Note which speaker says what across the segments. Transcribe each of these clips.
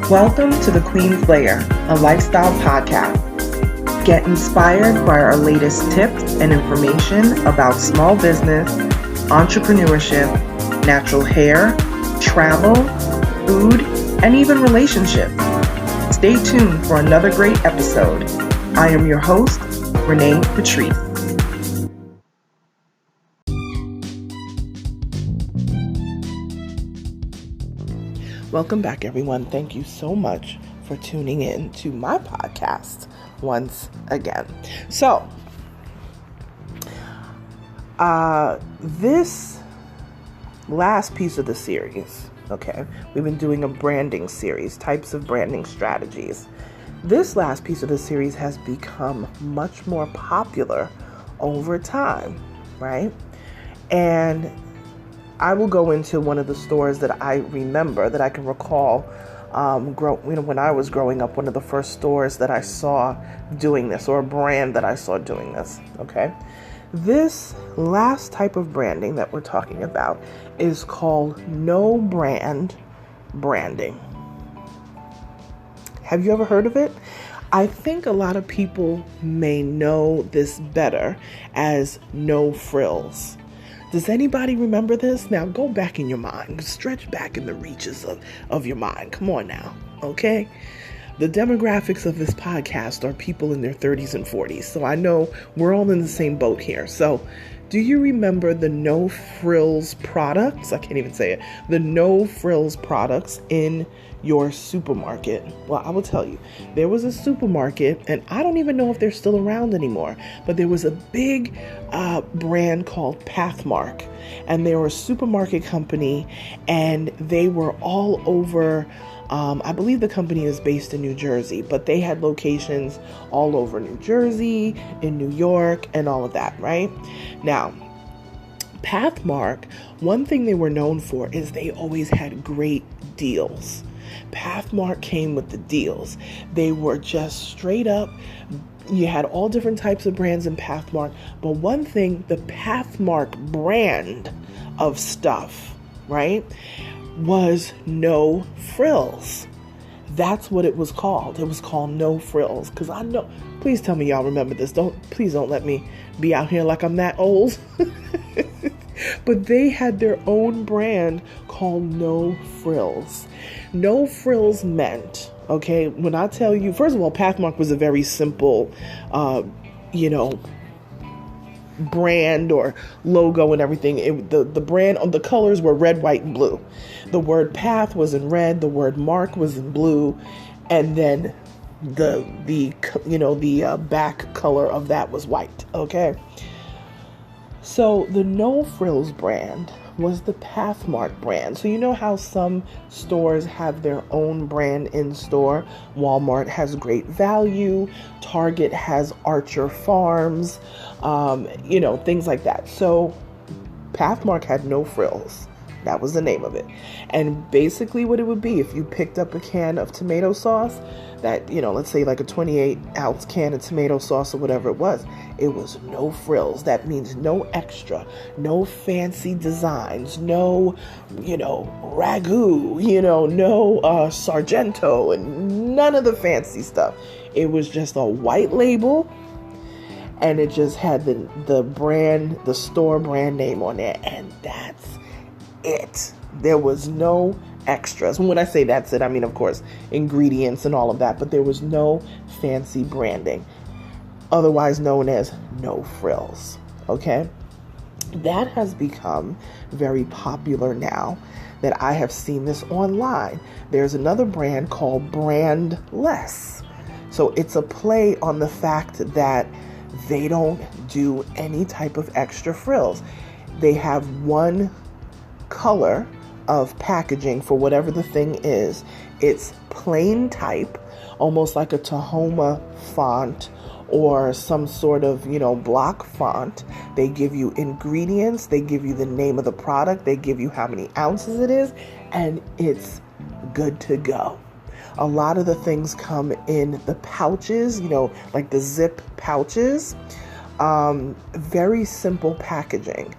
Speaker 1: Welcome to The Queen's Lair, a lifestyle podcast. Get inspired by our latest tips and information about small business, entrepreneurship, natural hair, travel, food, and even relationships. Stay tuned for another great episode. I am your host, Renee Patrice. Welcome back, everyone. Thank you so much for tuning in to my podcast once again. So, this last piece of the series, okay, we've been doing a branding series, types of branding strategies. This last piece of the series has become much more popular over time, right? And I will go into one of the stores that I remember, that I can recall, when I was growing up, one of the first stores that I saw doing this, or a brand that I saw doing this, okay? This last type of branding that we're talking about is called no brand branding. Have you ever heard of it? I think a lot of people may know this better as no frills. Does anybody remember this? Now go back in your mind, stretch back in the reaches of your mind. Come on now, okay? The demographics of this podcast are people in their 30s and 40s, so I know we're all in the same boat here. So do you remember the no frills products? I can't even say it. The no frills products in your supermarket. Well, I will tell you, there was a supermarket, and I don't even know if they're still around anymore, but there was a big brand called Pathmark, and they were a supermarket company, and they were all over. I believe the company is based in New Jersey, but they had locations all over New Jersey, in New York, and all of that, right? Now, Pathmark, one thing they were known for is they always had great deals. Pathmark came with the deals. They were just straight up. You had all different types of brands in Pathmark, but one thing, the Pathmark brand of stuff, right, was no frills. That's what it was called. It was called no frills. Because I know, please tell me y'all remember this. Please don't let me be out here like I'm that old. But they had their own brand called No Frills. No Frills meant, okay, when I tell you, first of all, Pathmark was a very simple, brand or logo and everything. The brand on the colors were red, white, and blue. The word path was in red, the word mark was in blue, and then the back color of that was white, okay? So the No Frills brand was the Pathmark brand. So you know how some stores have their own brand in store? Walmart has Great Value, Target has Archer Farms, things like that. So Pathmark had No Frills. That was the name of it. And basically what it would be, if you picked up a can of tomato sauce, that, let's say like a 28 ounce can of tomato sauce or whatever it was no frills. That means no extra, no fancy designs, no, ragu, no Sargento, and none of the fancy stuff. It was just a white label, and it just had the brand, the store brand name on there, and that's it. There was no extras. When I say that's it, I mean, of course, ingredients and all of that, but there was no fancy branding, otherwise known as no frills, okay? That has become very popular now that I have seen this online. There's another brand called Brandless. So it's a play on the fact that they don't do any type of extra frills. They have one color of packaging for whatever the thing is. It's plain type, almost like a Tahoma font or some sort of, block font. They give you ingredients, they give you the name of the product, they give you how many ounces it is, and it's good to go. A lot of the things come in the pouches, like the zip pouches. Very simple packaging.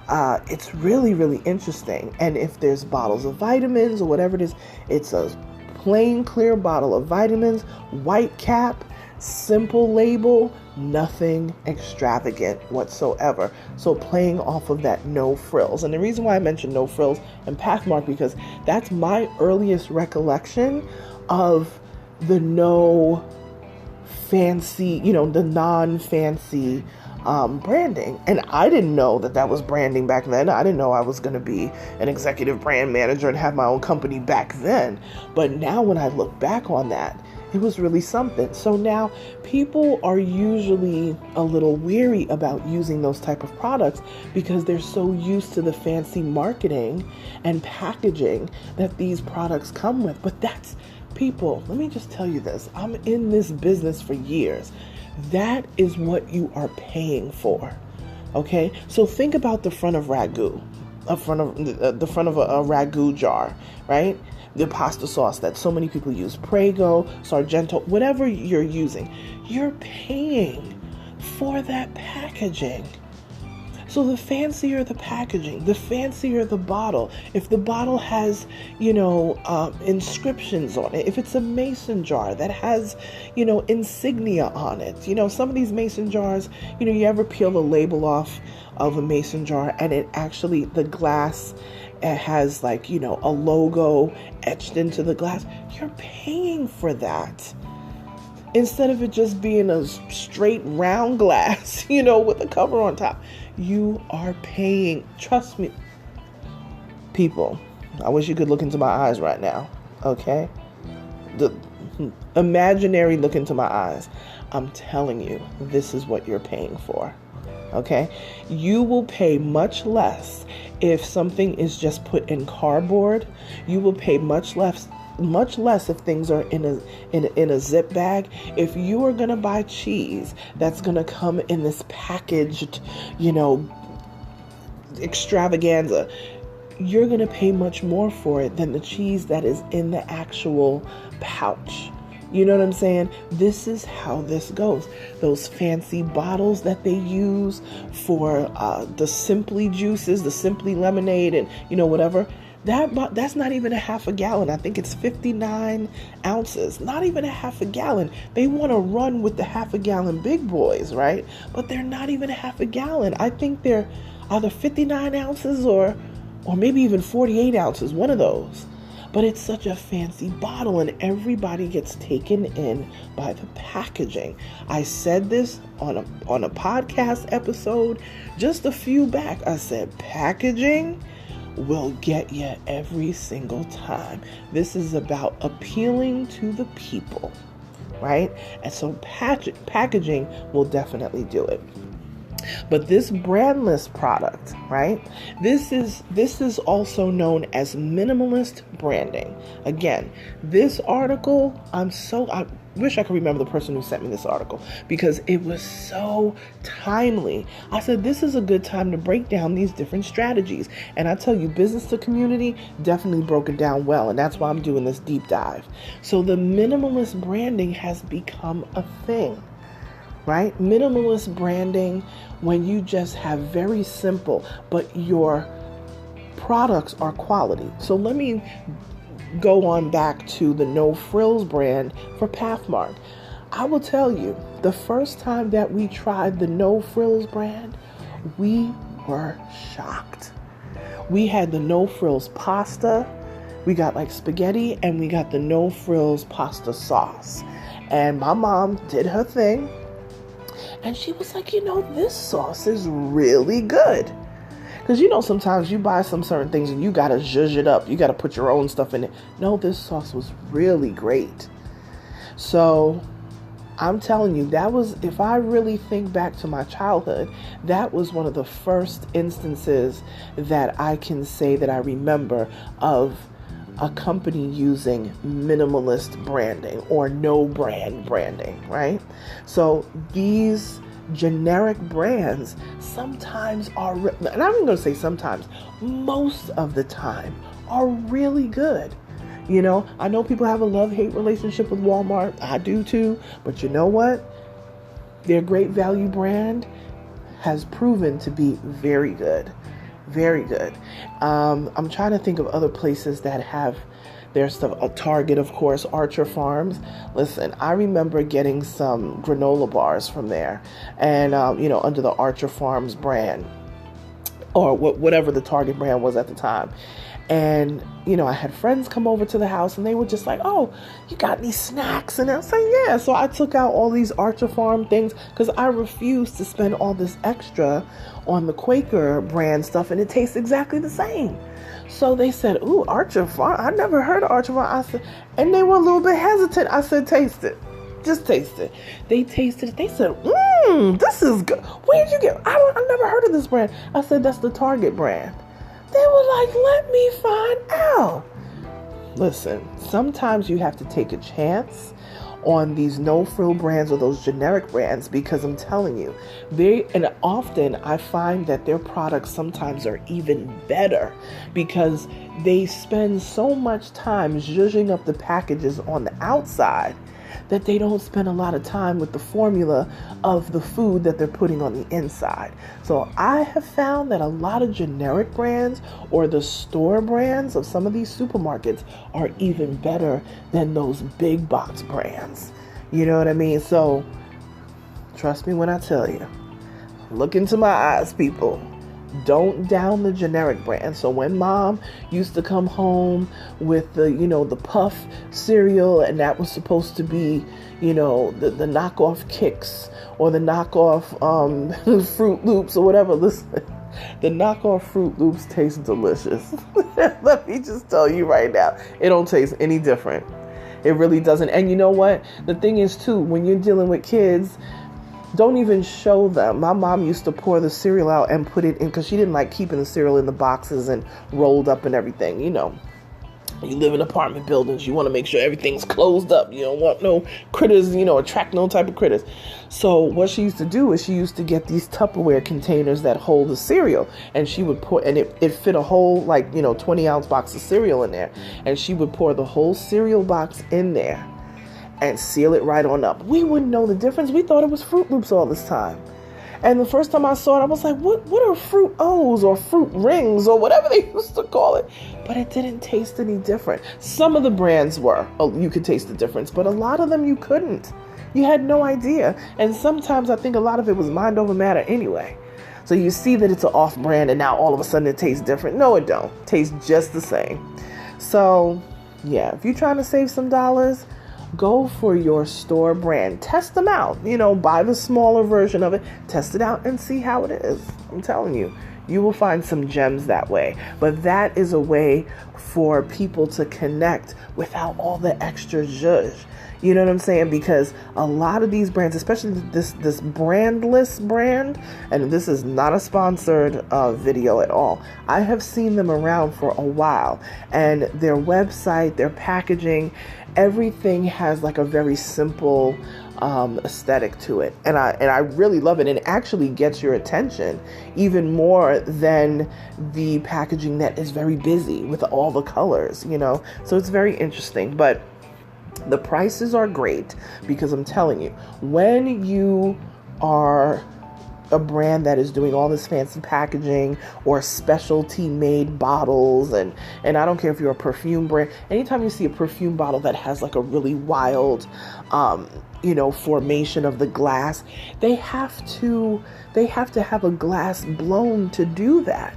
Speaker 1: It's really, really interesting. And if there's bottles of vitamins or whatever it is, it's a Plain clear bottle of vitamins, white cap, simple label, nothing extravagant whatsoever. So playing off of that no frills. And the reason why I mentioned no frills and Pathmark, because that's my earliest recollection of the no fancy, the non-fancy branding. And I didn't know that was branding back then. I didn't know I was going to be an executive brand manager and have my own company back then. But now when I look back on that, it was really something. So now people are usually a little weary about using those type of products because they're so used to the fancy marketing and packaging that these products come with. But that's people, let me just tell you this. I'm in this business for years. That is what you are paying for. Okay? So think about the front of ragu, the front of a ragu jar, right? The pasta sauce that so many people use, Prego, Sargento, whatever you're using, you're paying for that packaging. So the fancier the packaging, the fancier the bottle. If the bottle has, inscriptions on it, if it's a mason jar that has, insignia on it, some of these mason jars, you ever peel the label off of a mason jar and it actually, the glass, it has a logo etched into the glass. You're paying for that. Instead of it just being a straight round glass, with a cover on top. You are paying. Trust me. People, I wish you could look into my eyes right now. Okay? The imaginary look into my eyes. I'm telling you, this is what you're paying for. Okay? You will pay much less if something is just put in cardboard. You will pay much less if things are in a zip bag. If you are going to buy cheese that's going to come in this packaged, extravaganza, you're going to pay much more for it than the cheese that is in the actual pouch. You know what I'm saying? This is how this goes. Those fancy bottles that they use for the Simply juices, the Simply lemonade, and whatever. That's not even a half a gallon. I think it's 59 ounces. Not even a half a gallon. They want to run with the half a gallon big boys, right? But they're not even a half a gallon. I think they're either 59 ounces or maybe even 48 ounces. One of those. But it's such a fancy bottle and everybody gets taken in by the packaging. I said this on a podcast episode just a few back. I said packaging will get you every single time. This is about appealing to the people, right? And so packaging will definitely do it. But this brandless product, right? This is also known as minimalist branding. Again, this article, I wish I could remember the person who sent me this article because it was so timely. I said, this is a good time to break down these different strategies. And I tell you, Business to Community definitely broke it down well. And that's why I'm doing this deep dive. So the minimalist branding has become a thing, right? Minimalist branding, when you just have very simple, but your products are quality. So let me go on back to the No Frills brand for Pathmark. I will tell you, the first time that we tried the No Frills brand, we were shocked. We had the No Frills pasta, we got like spaghetti, and we got the No Frills pasta sauce. And my mom did her thing, and she was like, this sauce is really good. Because, sometimes you buy some certain things and you got to zhuzh it up. You got to put your own stuff in it. No, this sauce was really great. So I'm telling you, that was, if I really think back to my childhood, that was one of the first instances that I can say that I remember of a company using minimalist branding or no brand branding, right? So these generic brands sometimes are, and I'm going to say sometimes, most of the time are really good. I know people have a love-hate relationship with Walmart. I do too. But you know what? Their great value brand has proven to be very good. Very good. I'm trying to think of other places that have There's stuff, Target, of course, Archer Farms. Listen, I remember getting some granola bars from there, and under the Archer Farms brand, or whatever the Target brand was at the time. And, I had friends come over to the house and they were just like, oh, you got any snacks? And I was like, yeah. So I took out all these Archer Farm things because I refused to spend all this extra on the Quaker brand stuff, and it tastes exactly the same. So they said, ooh, Archer Farm. I never heard of Archer Farm. I said, and they were a little bit hesitant. I said, taste it. Just taste it. They tasted it. They said, this is good. Where'd you get? I never heard of this brand. I said, that's the Target brand. They were like, let me find out. Listen, sometimes you have to take a chance on these no-frill brands or those generic brands, because I'm telling you, and often I find that their products sometimes are even better because they spend so much time zhuzhing up the packages on the outside that they don't spend a lot of time with the formula of the food that they're putting on the inside. So I have found that a lot of generic brands or the store brands of some of these supermarkets are even better than those big box brands. You know what I mean? So trust me when I tell you, look into my eyes, people. Don't down the generic brand. So when mom used to come home with the Puff cereal, and that was supposed to be, the knockoff Kix or the knockoff Fruit Loops or whatever. Listen, the knockoff Fruit Loops taste delicious. Let me just tell you right now, it don't taste any different. It really doesn't. And you know what? The thing is too, when you're dealing with kids, don't even show them. My mom used to pour the cereal out and put it in, because she didn't like keeping the cereal in the boxes and rolled up and everything. You live in apartment buildings, you want to make sure everything's closed up. You don't want no critters, attract no type of critters. So what she used to do is she used to get these Tupperware containers that hold the cereal, and she would pour, and it fit a whole 20-ounce box of cereal in there, and she would pour the whole cereal box in there and seal it right on up. We wouldn't know the difference. We thought it was Fruit Loops all this time. And the first time I saw it, I was like, what are Fruit O's or Fruit Rings or whatever they used to call it? But it didn't taste any different. Some of the brands you could taste the difference, but a lot of them you couldn't. You had no idea. And sometimes I think a lot of it was mind over matter anyway. So you see that it's an off brand and now all of a sudden it tastes different. No, it don't. It tastes just the same. So yeah, if you're trying to save some dollars, go for your store brand. Test them out. Buy the smaller version of it. Test it out and see how it is. I'm telling you, you will find some gems that way. But that is a way for people to connect without all the extra zhuzh. You know what I'm saying? Because a lot of these brands, especially this brandless brand, and this is not a sponsored video at all. I have seen them around for a while, and their website, their packaging, everything has like a very simple aesthetic to it, and I really love it, and it actually gets your attention even more than the packaging that is very busy with all the colors. So it's very interesting. But the prices are great, because I'm telling you, when you are a brand that is doing all this fancy packaging or specialty made bottles, and I don't care if you're a perfume brand, anytime you see a perfume bottle that has like a really wild formation of the glass, they have to have a glass blown to do that.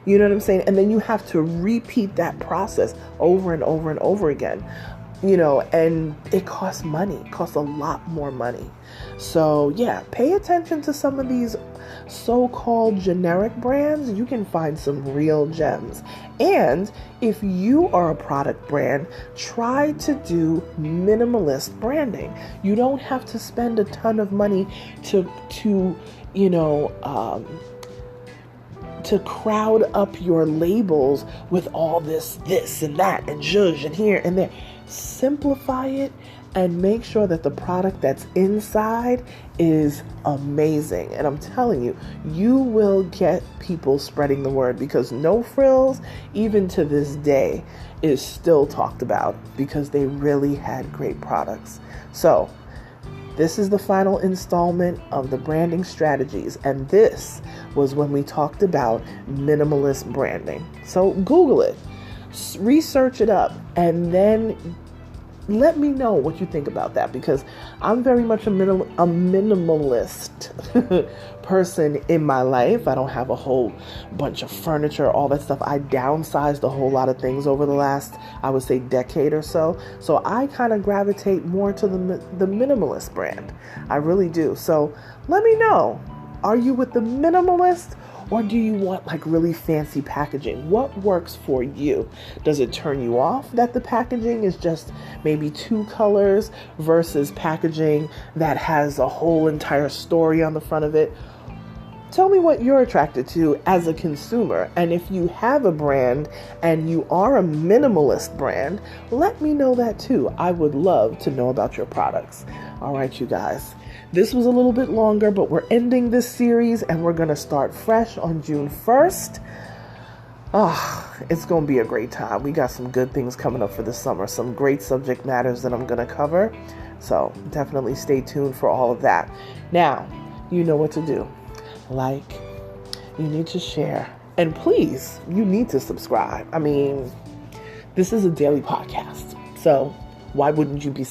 Speaker 1: You know what I'm saying? And then you have to repeat that process over and over and over again. And it costs money. It costs a lot more money. So yeah, pay attention to some of these so-called generic brands. You can find some real gems. And if you are a product brand, try to do minimalist branding. You don't have to spend a ton of money to crowd up your labels with all this and that and zhuzh and here and there. Simplify it and make sure that the product that's inside is amazing. And I'm telling you, you will get people spreading the word, because No Frills, even to this day, is still talked about because they really had great products. So this is the final installment of the branding strategies, and this was when we talked about minimalist branding. So Google it. research it up, and then let me know what you think about that, because I'm very much a minimalist person in my life. I don't have a whole bunch of furniture, all that stuff. I downsized a whole lot of things over the last, I would say, decade or so. So I kind of gravitate more to the minimalist brand. I really do. So let me know. Are you with the minimalist, or do you want like really fancy packaging? What works for you? Does it turn you off that the packaging is just maybe 2 colors versus packaging that has a whole entire story on the front of it? Tell me what you're attracted to as a consumer. And if you have a brand and you are a minimalist brand, let me know that too. I would love to know about your products. All right, you guys. This was a little bit longer, but we're ending this series and we're going to start fresh on June 1st. It's going to be a great time. We got some good things coming up for the summer, some great subject matters that I'm going to cover. So definitely stay tuned for all of that. Now, you know what to do. Like, you need to share, and please, you need to subscribe. I mean, this is a daily podcast, so why wouldn't you be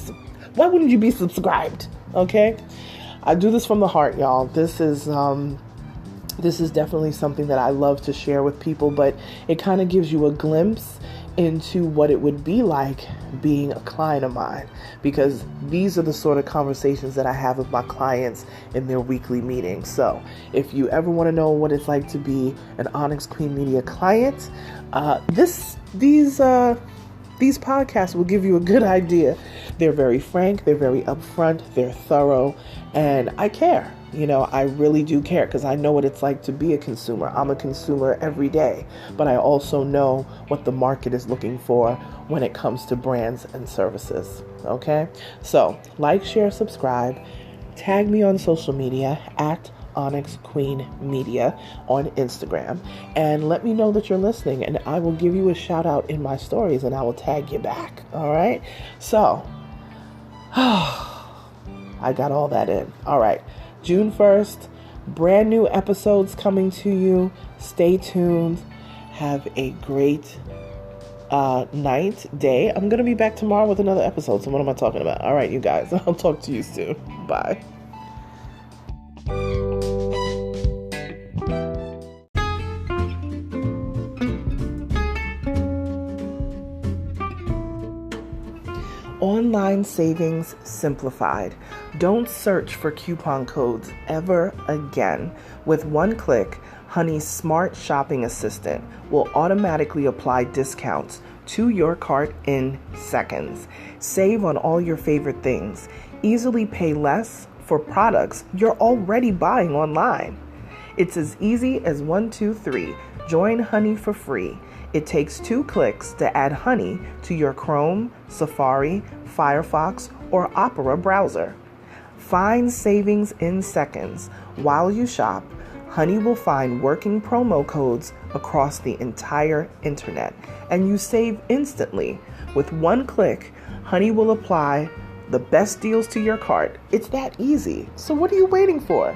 Speaker 1: subscribed? Okay, I do this from the heart, y'all. This is definitely something that I love to share with people, but it kind of gives you a glimpse into what it would be like being a client of mine, because these are the sort of conversations that I have with my clients in their weekly meetings. So if you ever want to know what it's like to be an Onyx Queen Media client, these podcasts will give you a good idea. They're very frank, they're very upfront, they're thorough, and I care. You know, I really do care, because I know what it's like to be a consumer. I'm a consumer every day, but I also know what the market is looking for when it comes to brands and services. Okay? So, like, share, subscribe, tag me on social media at Onyx Queen Media on Instagram, and let me know that you're listening, and I will give you a shout out in my stories, and I will tag you back. All right? So, I got all that in. All right. June 1st, brand new episodes coming to you. Stay tuned. Have a great night, day. I'm going to be back tomorrow with another episode. So what am I talking about? All right, you guys. I'll talk to you soon. Bye. Online savings simplified. Don't search for coupon codes ever again. With one click, Honey's smart shopping assistant will automatically apply discounts to your cart in seconds. Save on all your favorite things. Easily pay less for products you're already buying online. It's as easy as 1, 2, 3. Join Honey for free. It takes 2 clicks to add Honey to your Chrome, Safari, Firefox, or Opera browser. Find savings in seconds. While you shop, Honey will find working promo codes across the entire internet, and you save instantly. With one click, Honey will apply the best deals to your cart. It's that easy. So what are you waiting for?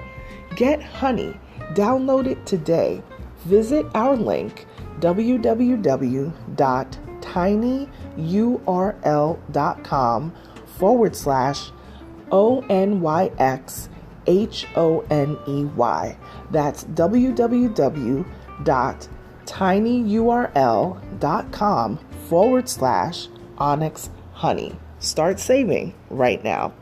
Speaker 1: Get Honey. Download it today. Visit our link, www.tinyurl.com/ONYXHONEY. That's www.tinyurl.com/Onyx Honey. Start saving right now.